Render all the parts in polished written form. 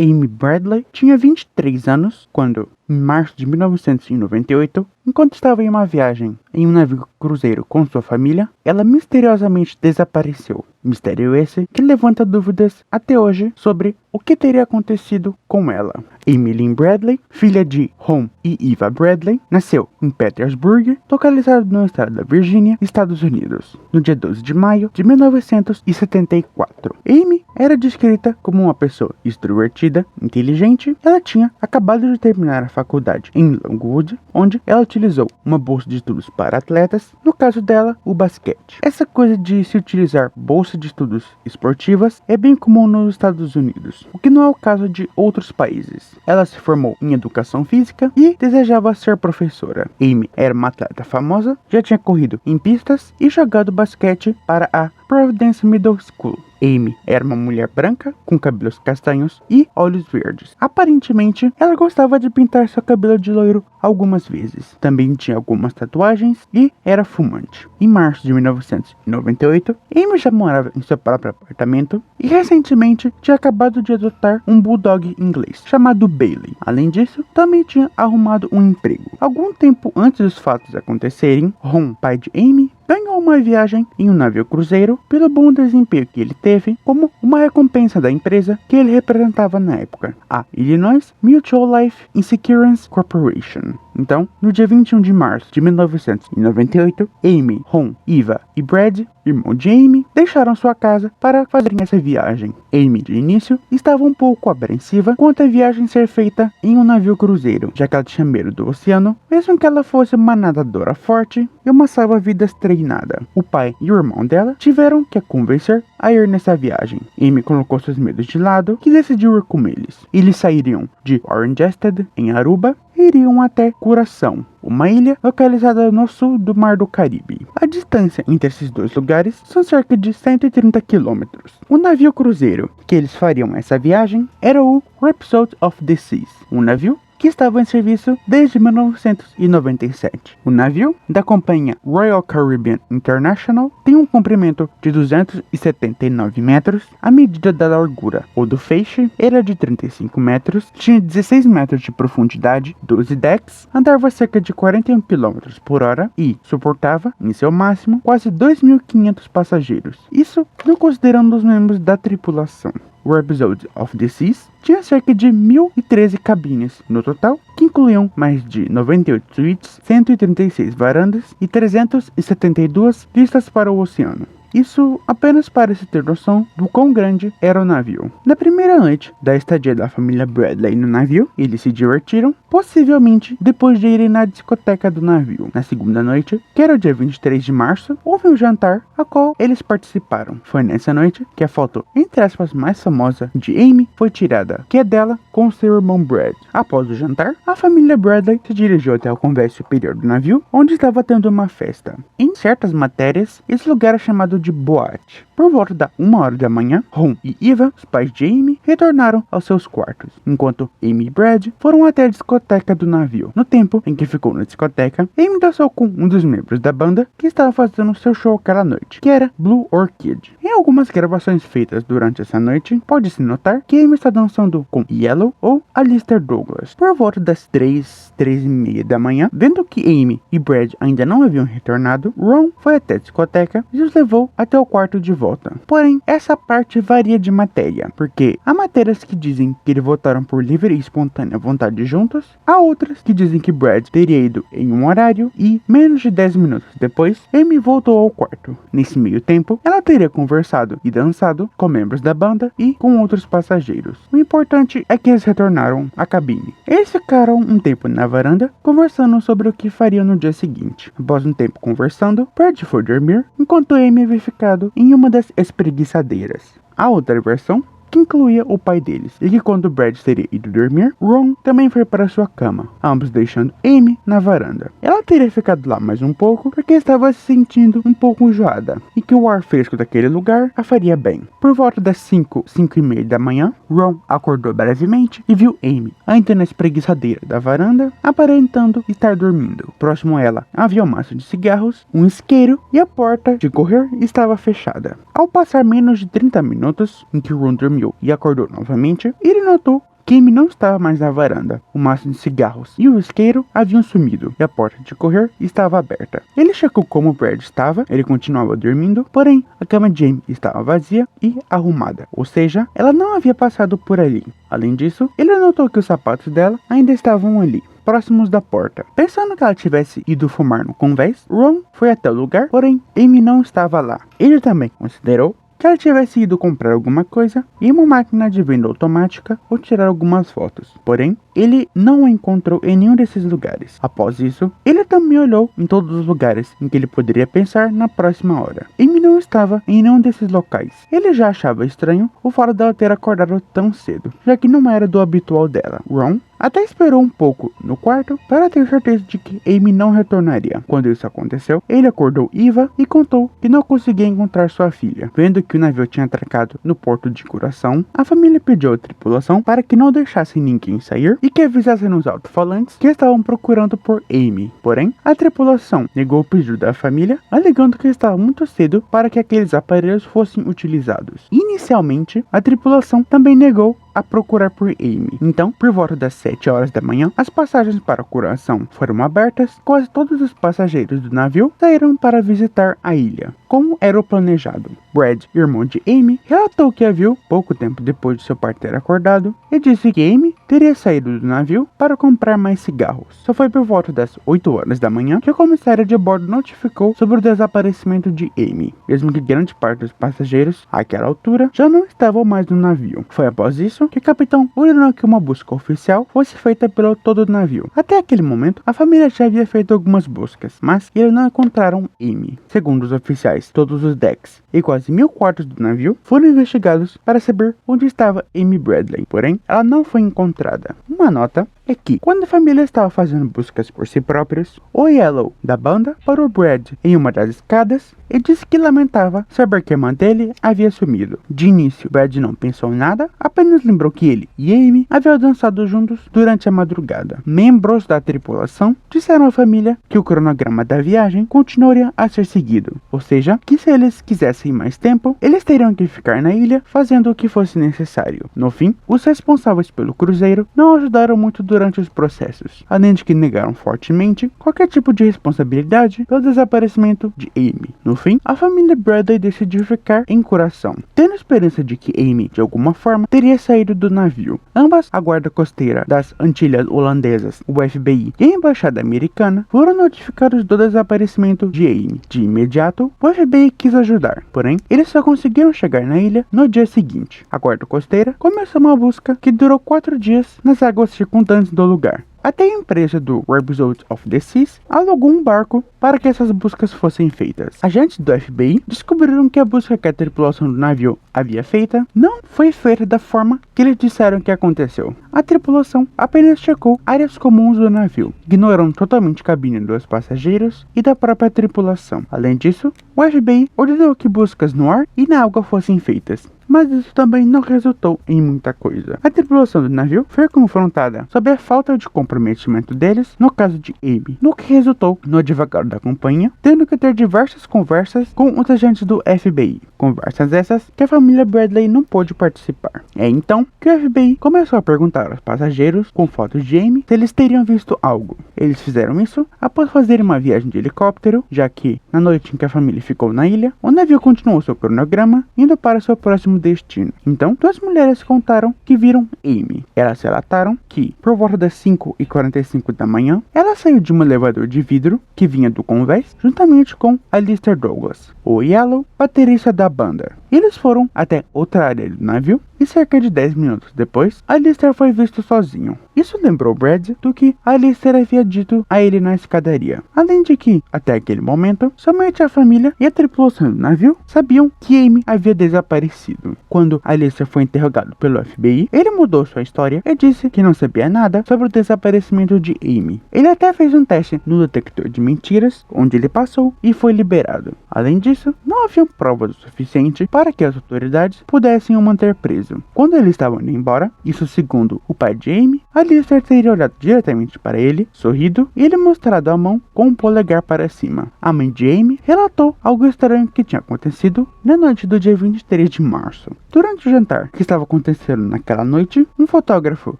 Amy Bradley tinha 23 anos quando, em março de 1998, enquanto estava em uma viagem em um navio cruzeiro com sua família, ela misteriosamente desapareceu. Mistério esse que levanta dúvidas até hoje sobre o que teria acontecido com ela. Amy Lynn Bradley, filha de Ron e Eva Bradley, nasceu em Petersburg, localizado no estado da Virgínia, Estados Unidos, no dia 12 de maio de 1974. Amy era descrita como uma pessoa extrovertida, inteligente. Ela tinha acabado de terminar a faculdade em Longwood, onde ela utilizou uma bolsa de estudos para atletas, no caso dela, o basquete. Essa coisa de se utilizar bolsa de estudos esportivas é bem comum nos Estados Unidos, o que não é o caso de outros países. Ela se formou em educação física e desejava ser professora. Amy era uma atleta famosa, já tinha corrido em pistas e jogado basquete para a Providence Middle School. Amy era uma mulher branca, com cabelos castanhos e olhos verdes. Aparentemente, ela gostava de pintar seu cabelo de loiro algumas vezes. Também tinha algumas tatuagens e era fumante. Em março de 1998, Amy já morava em seu próprio apartamento e recentemente tinha acabado de adotar um bulldog inglês chamado Bailey. Além disso, também tinha arrumado um emprego. Algum tempo antes dos fatos acontecerem, Ron, pai de Amy, ganhou uma viagem em um navio cruzeiro pelo bom desempenho que ele teve como uma recompensa da empresa que ele representava na época, a Illinois Mutual Life Insurance Corporation. Então, no dia 21 de março de 1998, Amy, Ron, Eva e Brad, irmão de Amy, deixaram sua casa para fazerem essa viagem. Amy, de início, estava um pouco apreensiva quanto à viagem ser feita em um navio cruzeiro, já que ela tinha medo do oceano, mesmo que ela fosse uma nadadora forte e uma salva-vidas treinada. O pai e o irmão dela tiveram que a convencer a ir nessa viagem. Amy colocou seus medos de lado e decidiu ir com eles. Eles sairiam de Oranjestead, em Aruba, e iriam até Curaçao, uma ilha localizada no sul do Mar do Caribe. A distância entre esses dois lugares são cerca de 130 quilômetros. O navio cruzeiro que eles fariam essa viagem era o Rhapsody of the Seas, um navio que estava em serviço desde 1997. O navio, da companhia Royal Caribbean International, tem um comprimento de 279 metros, a medida da largura ou do feixe era de 35 metros, tinha 16 metros de profundidade, 12 decks, andava cerca de 41 km por hora e suportava, em seu máximo, quase 2.500 passageiros. Isso não considerando os membros da tripulação. O Rhapsody of the Seas tinha cerca de 1.013 cabines no total, que incluíam mais de 98 suítes, 136 varandas e 372 vistas para o oceano. Isso apenas para se ter noção do quão grande era o navio. Na primeira noite da estadia da família Bradley no navio, eles se divertiram, possivelmente depois de irem na discoteca do navio. Na segunda noite, que era o dia 23 de março, houve um jantar a qual eles participaram. Foi nessa noite que a foto, entre aspas, mais famosa de Amy foi tirada, que é dela com seu irmão Brad. Após o jantar, a família Bradley se dirigiu até o convés superior do navio, onde estava tendo uma festa. Em certas matérias, esse lugar é chamado de boate. Por volta da 1h da manhã, Ron e Eva, os pais de Amy, retornaram aos seus quartos, enquanto Amy e Brad foram até a discoteca do navio. No tempo em que ficou na discoteca, Amy dançou com um dos membros da banda que estava fazendo seu show aquela noite, que era Blue Orchid. Em algumas gravações feitas durante essa noite, pode-se notar que Amy está dançando com Yellow ou Alistair Douglas. Por volta das 3h30 da manhã, vendo que Amy e Brad ainda não haviam retornado, Ron foi até a discoteca e os levou até o quarto de volta. Porém, essa parte varia de matéria, porque há matérias que dizem que eles votaram por livre e espontânea vontade juntos, há outras que dizem que Brad teria ido em um horário e, menos de 10 minutos depois, Amy voltou ao quarto. Nesse meio tempo, ela teria conversado e dançado com membros da banda e com outros passageiros. O importante é que eles retornaram à cabine. Eles ficaram um tempo na varanda, conversando sobre o que fariam no dia seguinte. Após um tempo conversando, Brad foi dormir, enquanto Amy havia ficado em uma das espreguiçadeiras. A outra versão, que incluía o pai deles, e que quando Brad teria ido dormir, Ron também foi para sua cama, ambos deixando Amy na varanda. Ela teria ficado lá mais um pouco porque estava se sentindo um pouco enjoada, e que o ar fresco daquele lugar a faria bem. Por volta das 5h30 da manhã, Ron acordou brevemente e viu Amy ainda na espreguiçadeira da varanda, aparentando estar dormindo. Próximo a ela havia um maço de cigarros, um isqueiro e a porta de correr estava fechada. Ao passar menos de 30 minutos em que Ron dormiu e acordou novamente, ele notou que Amy não estava mais na varanda. O maço de cigarros e o isqueiro haviam sumido e a porta de correr estava aberta. Ele checou como Brad estava, ele continuava dormindo, porém a cama de Amy estava vazia e arrumada, ou seja, ela não havia passado por ali. Além disso, ele notou que os sapatos dela ainda estavam ali, próximos da porta. Pensando que ela tivesse ido fumar no convés, Ron foi até o lugar, porém Amy não estava lá. Ele também considerou que ela tivesse ido comprar alguma coisa em uma máquina de venda automática ou tirar algumas fotos. Porém, ele não a encontrou em nenhum desses lugares. Após isso, ele também olhou em todos os lugares em que ele poderia pensar na próxima hora. Amy não estava em nenhum desses locais. Ele já achava estranho o fato dela ter acordado tão cedo, já que não era do habitual dela. Ron até esperou um pouco no quarto para ter certeza de que Amy não retornaria. Quando isso aconteceu, ele acordou Eva e contou que não conseguia encontrar sua filha. Vendo que o navio tinha atracado no porto de Curaçao, a família pediu à tripulação para que não deixassem ninguém sair e que avisassem nos alto-falantes que estavam procurando por Amy. Porém, a tripulação negou o pedido da família, alegando que estava muito cedo para que aqueles aparelhos fossem utilizados. Inicialmente, a tripulação também negou a procurar por Amy. Então, por volta das 7 horas da manhã, as passagens para Curaçao foram abertas. Quase todos os passageiros do navio saíram para visitar a ilha, como era o planejado. Brad, irmão de Amy, relatou que a viu pouco tempo depois de seu pai ter acordado e disse que Amy teria saído do navio para comprar mais cigarros. Só foi por volta das 8 horas da manhã que a comissária de bordo notificou sobre o desaparecimento de Amy, mesmo que grande parte dos passageiros, àquela altura, já não estavam mais no navio. Foi após isso que o capitão ordenou que uma busca oficial fosse feita pelo todo o navio. Até aquele momento, a família já havia feito algumas buscas, mas eles não encontraram Amy. Segundo os oficiais, todos os decks e quase 1000 quartos do navio foram investigados para saber onde estava Amy Bradley, porém, ela não foi encontrada. Uma nota é que, quando a família estava fazendo buscas por si próprios, o Yellow da banda parou Brad em uma das escadas e disse que lamentava saber que a irmã dele havia sumido. De início, Brad não pensou em nada, apenas lembrou que ele e Amy haviam dançado juntos durante a madrugada. Membros da tripulação disseram à família que o cronograma da viagem continuaria a ser seguido, ou seja, que se eles quisessem mais tempo, eles teriam que ficar na ilha fazendo o que fosse necessário. No fim, os responsáveis pelo cruzeiro não ajudaram muito durante os processos, além de que negaram fortemente qualquer tipo de responsabilidade pelo desaparecimento de Amy. No fim, a família Bradley decidiu ficar em Curaçao, tendo esperança de que Amy, de alguma forma, teria saído do navio. Ambas, a guarda costeira das Antilhas Holandesas, o FBI e a embaixada americana, foram notificados do desaparecimento de Amy. De imediato, o FBI quis ajudar, porém, eles só conseguiram chegar na ilha no dia seguinte. A guarda costeira começou uma busca que durou 4 dias nas águas circundantes do lugar. Até a empresa do Result of the Seas alugou um barco para que essas buscas fossem feitas. Agentes do FBI descobriram que a busca que a tripulação do navio havia feita não foi feita da forma que eles disseram que aconteceu. A tripulação apenas checou áreas comuns do navio, ignorando totalmente a cabine dos passageiros e da própria tripulação. Além disso, o FBI ordenou que buscas no ar e na água fossem feitas, mas isso também não resultou em muita coisa. A tripulação do navio foi confrontada sobre a falta de comprometimento deles no caso de Amy, no que resultou no advogado da companhia tendo que ter diversas conversas com os agentes do FBI. Conversas essas que a família Bradley não pôde participar. É então que o FBI começou a perguntar aos passageiros com fotos de Amy se eles teriam visto algo. Eles fizeram isso após fazerem uma viagem de helicóptero, já que, na noite em que a família ficou na ilha, o navio continuou seu cronograma, indo para seu próximo destino. Então, 2 mulheres contaram que viram Amy. Elas relataram que, por volta das 5h45 da manhã, ela saiu de um elevador de vidro que vinha do convés, juntamente com Alistair Douglas, o Yellow, baterista da banda. Eles foram até outra área do navio e cerca de 10 minutos depois, Alistair foi visto sozinho. Isso lembrou Brad do que Alistair havia dito a ele na escadaria. Além de que, até aquele momento, somente a família e a tripulação do navio sabiam que Amy havia desaparecido. Quando Alistair foi interrogado pelo FBI, ele mudou sua história e disse que não sabia nada sobre o desaparecimento de Amy. Ele até fez um teste no detector de mentiras, onde ele passou e foi liberado. Além disso, não haviam provas o suficiente para que as autoridades pudessem o manter preso. Quando ele estava indo embora, isso segundo o pai de Amy, Alistair teria olhado diretamente para ele, sorrido e lhe mostrado a mão com o polegar para cima. A mãe de Amy relatou algo estranho que tinha acontecido na noite do dia 23 de março. Durante o jantar que estava acontecendo naquela noite, um fotógrafo,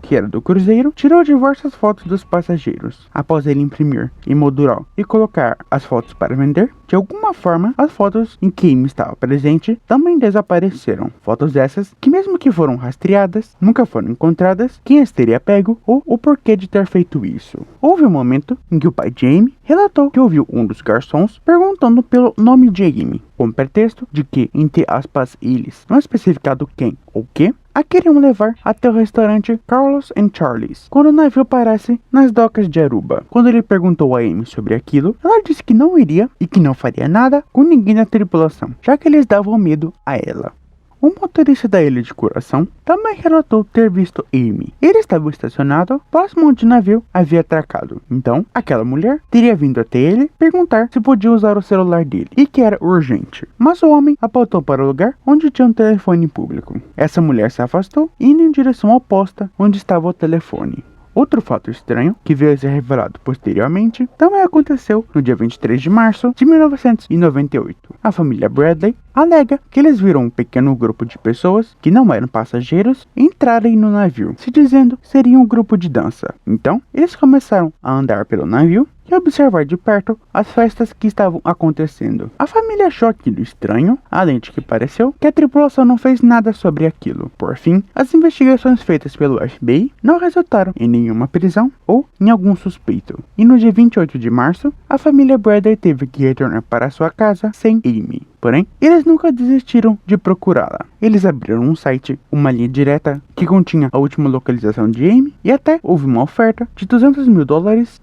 que era do cruzeiro, tirou diversas fotos dos passageiros. Após ele imprimir, emoldurar e colocar as fotos para vender, de alguma forma, as fotos em que Amy estava presente também desapareceram. Fotos essas que, mesmo que foram rastreadas, nunca foram encontradas quem as teria pego ou o porquê de ter feito isso. Houve um momento em que o pai de Amy relatou que ouviu um dos garçons perguntando pelo nome de Amy, com pretexto de que, entre aspas, eles, não especificado quem ou que, a queriam levar até o restaurante Carlos and Charlie's, quando o navio parece nas docas de Aruba. Quando ele perguntou a Amy sobre aquilo, ela disse que não iria e que não faria nada com ninguém da tripulação, já que eles davam medo a ela. O motorista da ilha de Coração também relatou ter visto Amy. Ele estava estacionado próximo onde o navio havia atracado. Então, aquela mulher teria vindo até ele perguntar se podia usar o celular dele e que era urgente. Mas o homem apontou para o lugar onde tinha um telefone público. Essa mulher se afastou, indo em direção oposta onde estava o telefone. Outro fato estranho, que veio a ser revelado posteriormente, também aconteceu no dia 23 de março de 1998. A família Bradley alega que eles viram um pequeno grupo de pessoas que não eram passageiros entrarem no navio, se dizendo que seria um grupo de dança. Então, eles começaram a andar pelo navio e observar de perto as festas que estavam acontecendo. A família achou aquilo estranho, além de que pareceu que a tripulação não fez nada sobre aquilo. Por fim, as investigações feitas pelo FBI não resultaram em nenhuma prisão ou em algum suspeito. E no dia 28 de março, a família Bradley teve que retornar para sua casa sem Amy. Porém, eles nunca desistiram de procurá-la. Eles abriram um site, uma linha direta, que continha a última localização de Amy, e até houve uma oferta de $200 mil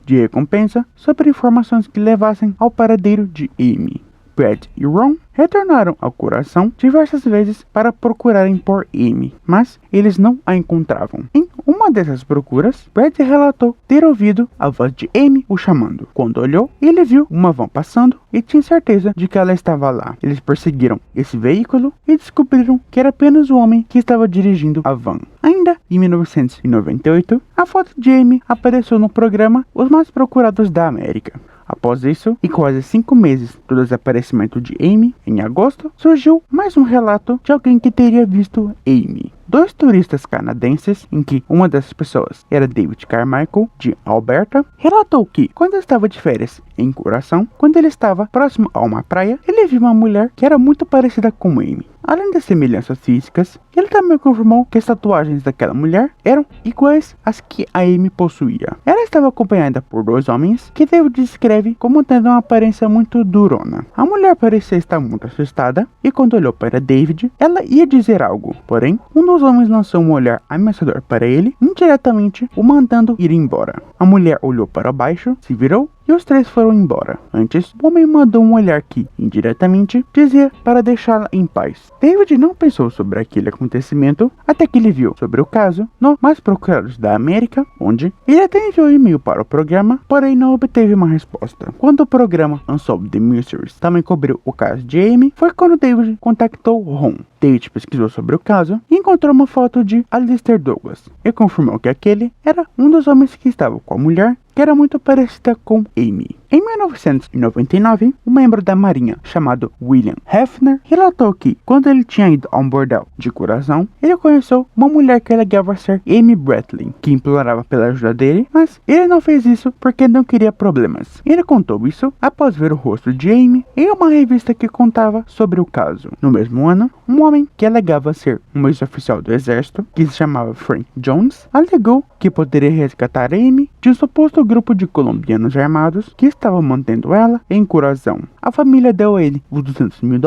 de recompensa sobre informações que levassem ao paradeiro de Amy. Brad e Ron retornaram ao Coração diversas vezes para procurarem por Amy, mas eles não a encontravam. Em uma dessas procuras, Brad relatou ter ouvido a voz de Amy o chamando. Quando olhou, ele viu uma van passando e tinha certeza de que ela estava lá. Eles perseguiram esse veículo e descobriram que era apenas o homem que estava dirigindo a van. Ainda em 1998, a foto de Amy apareceu no programa Os Mais Procurados da América. Após isso, e quase 5 meses do desaparecimento de Amy, em agosto, surgiu mais um relato de alguém que teria visto Amy. 2 turistas canadenses, em que uma dessas pessoas era David Carmichael, de Alberta, relatou que, quando estava de férias em Coração, quando ele estava próximo a uma praia, ele viu uma mulher que era muito parecida com Amy. Além das semelhanças físicas, ele também confirmou que as tatuagens daquela mulher eram iguais às que a Amy possuía. Ela estava acompanhada por 2 homens que David descreve como tendo uma aparência muito durona. A mulher parecia estar muito assustada e quando olhou para David, ela ia dizer algo. Porém, um dos homens lançou um olhar ameaçador para ele, indiretamente o mandando ir embora. A mulher olhou para baixo, se virou e os 3 foram embora. Antes, o homem mandou um olhar que, indiretamente, dizia para deixá-la em paz. David não pensou sobre aquele acontecimento até que ele viu sobre o caso no Mais Procurados da América, onde ele até enviou e-mail para o programa, porém não obteve uma resposta. Quando o programa Unsolved Mysteries também cobriu o caso de Amy, foi quando David contactou Ron. David pesquisou sobre o caso e encontrou uma foto de Alistair Douglas e confirmou que aquele era um dos homens que estava com a mulher que era muito parecida com Amy. Em 1999, um membro da marinha chamado William Hefner relatou que, quando ele tinha ido a um bordel de Coração, ele conheceu uma mulher que alegava ser Amy Bradley, que implorava pela ajuda dele, mas ele não fez isso porque não queria problemas. Ele contou isso após ver o rosto de Amy em uma revista que contava sobre o caso. No mesmo ano, um homem que alegava ser um ex-oficial do exército, que se chamava Frank Jones, alegou que poderia resgatar Amy de um suposto grupo de colombianos armados que estavam mantendo ela em Coração. A família deu a ele os $200 mil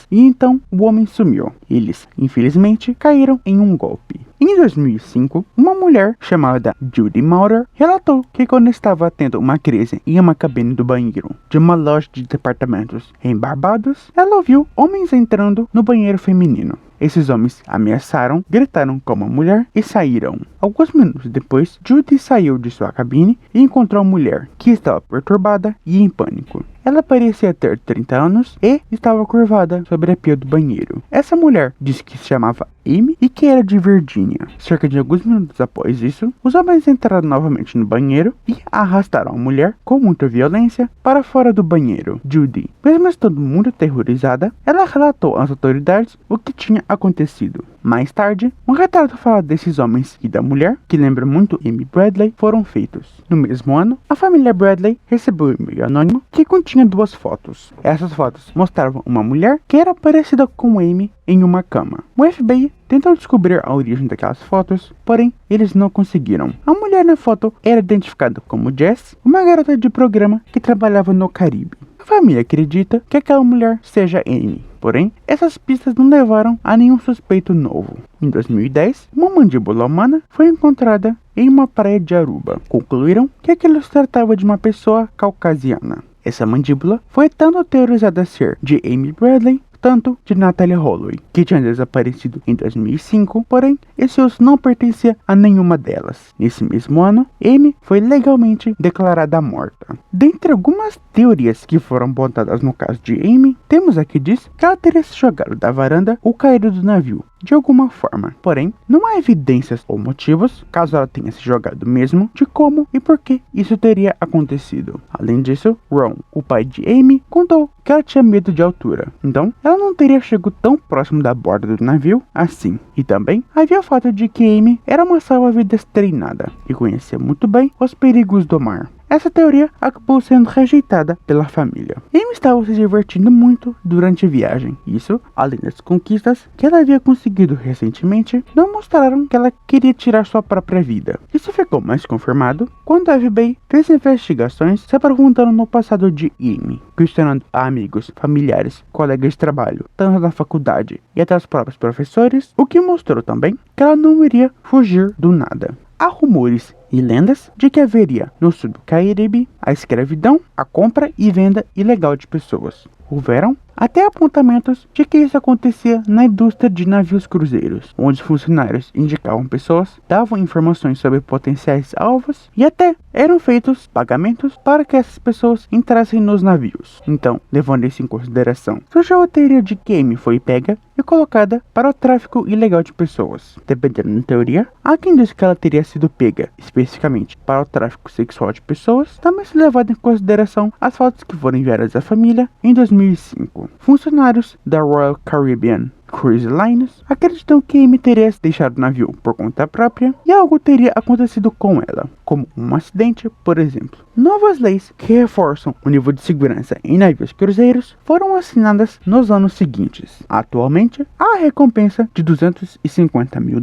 e então o homem sumiu. Eles, infelizmente, caíram em um golpe. Em 2005, uma mulher chamada Judy Maurer relatou que quando estava tendo uma crise em uma cabine do banheiro de uma loja de departamentos em Barbados, ela ouviu homens entrando no banheiro feminino. Esses homens ameaçaram, gritaram como a mulher e saíram. Alguns minutos depois, Judy saiu de sua cabine e encontrou a mulher, que estava perturbada e em pânico. ela parecia ter 30 anos e estava curvada sobre a pia do banheiro. Essa mulher disse que se chamava Amy e que era de Virgínia. Cerca de alguns minutos após isso, os homens entraram novamente no banheiro e arrastaram a mulher com muita violência para fora do banheiro. Judy, mesmo estando muito aterrorizada, ela relatou às autoridades o que tinha acontecido. Mais tarde, um retrato fala desses homens e da mulher, que lembra muito Amy Bradley, foram feitos. No mesmo ano, a família Bradley recebeu um e-mail anônimo que continha 2 fotos. Essas fotos mostravam uma mulher que era parecida com Amy em uma cama. O FBI tentou descobrir a origem daquelas fotos, porém eles não conseguiram. A mulher na foto era identificada como Jess, uma garota de programa que trabalhava no Caribe. A família acredita que aquela mulher seja Amy. Porém, essas pistas não levaram a nenhum suspeito novo. Em 2010, uma mandíbula humana foi encontrada em uma praia de Aruba. Concluíram que aquilo se tratava de uma pessoa caucasiana. Essa mandíbula foi tanto teorizada ser de Amy Bradley, tanto de Natalie Holloway, que tinha desaparecido em 2005, porém, esse osso não pertencia a nenhuma delas. Nesse mesmo ano, Amy foi legalmente declarada morta. Dentre algumas teorias que foram botadas no caso de Amy, temos a que diz que ela teria se jogado da varanda ou caído do navio, de alguma forma. Porém, não há evidências ou motivos, caso ela tenha se jogado mesmo, de como e por que isso teria acontecido. Além disso, Ron, o pai de Amy, contou que ela tinha medo de altura, então ela não teria chegado tão próximo da borda do navio assim. E também havia o fato de que Amy era uma salva-vidas treinada e conhecia muito bem os perigos do mar. Essa teoria acabou sendo rejeitada pela família. Amy estava se divertindo muito durante a viagem. Isso, além das conquistas que ela havia conseguido recentemente, não mostraram que ela queria tirar sua própria vida. Isso ficou mais confirmado quando a FBI fez investigações se aprofundando no passado de Amy, questionando a amigos, familiares, colegas de trabalho, tanto da faculdade e até os próprios professores, o que mostrou também que ela não iria fugir do nada. Há rumores e lendas de que haveria no sul do Caribe a escravidão, a compra e venda ilegal de pessoas. Houveram até apontamentos de que isso acontecia na indústria de navios cruzeiros, onde os funcionários indicavam pessoas, davam informações sobre potenciais alvos e até eram feitos pagamentos para que essas pessoas entrassem nos navios. Então, levando isso em consideração, surgiu a teoria de que Amy foi pega e colocada para o tráfico ilegal de pessoas. Dependendo da teoria, há quem diz que ela teria sido pega especificamente para o tráfico sexual de pessoas, também se levando em consideração as fotos que foram enviadas à família em 2005. Funcionários da Royal Caribbean Cruise Lines acreditam que Amy teria deixado o navio por conta própria e algo teria acontecido com ela, como um acidente, por exemplo. Novas leis que reforçam o nível de segurança em navios cruzeiros foram assinadas nos anos seguintes. Atualmente, há a recompensa de $250 mil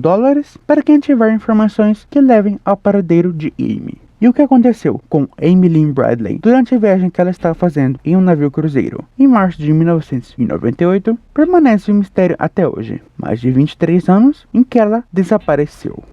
para quem tiver informações que levem ao paradeiro de Amy. E o que aconteceu com Amy Lynn Bradley durante a viagem que ela estava fazendo em um navio cruzeiro em março de 1998 permanece um mistério até hoje, mais de 23 anos em que ela desapareceu.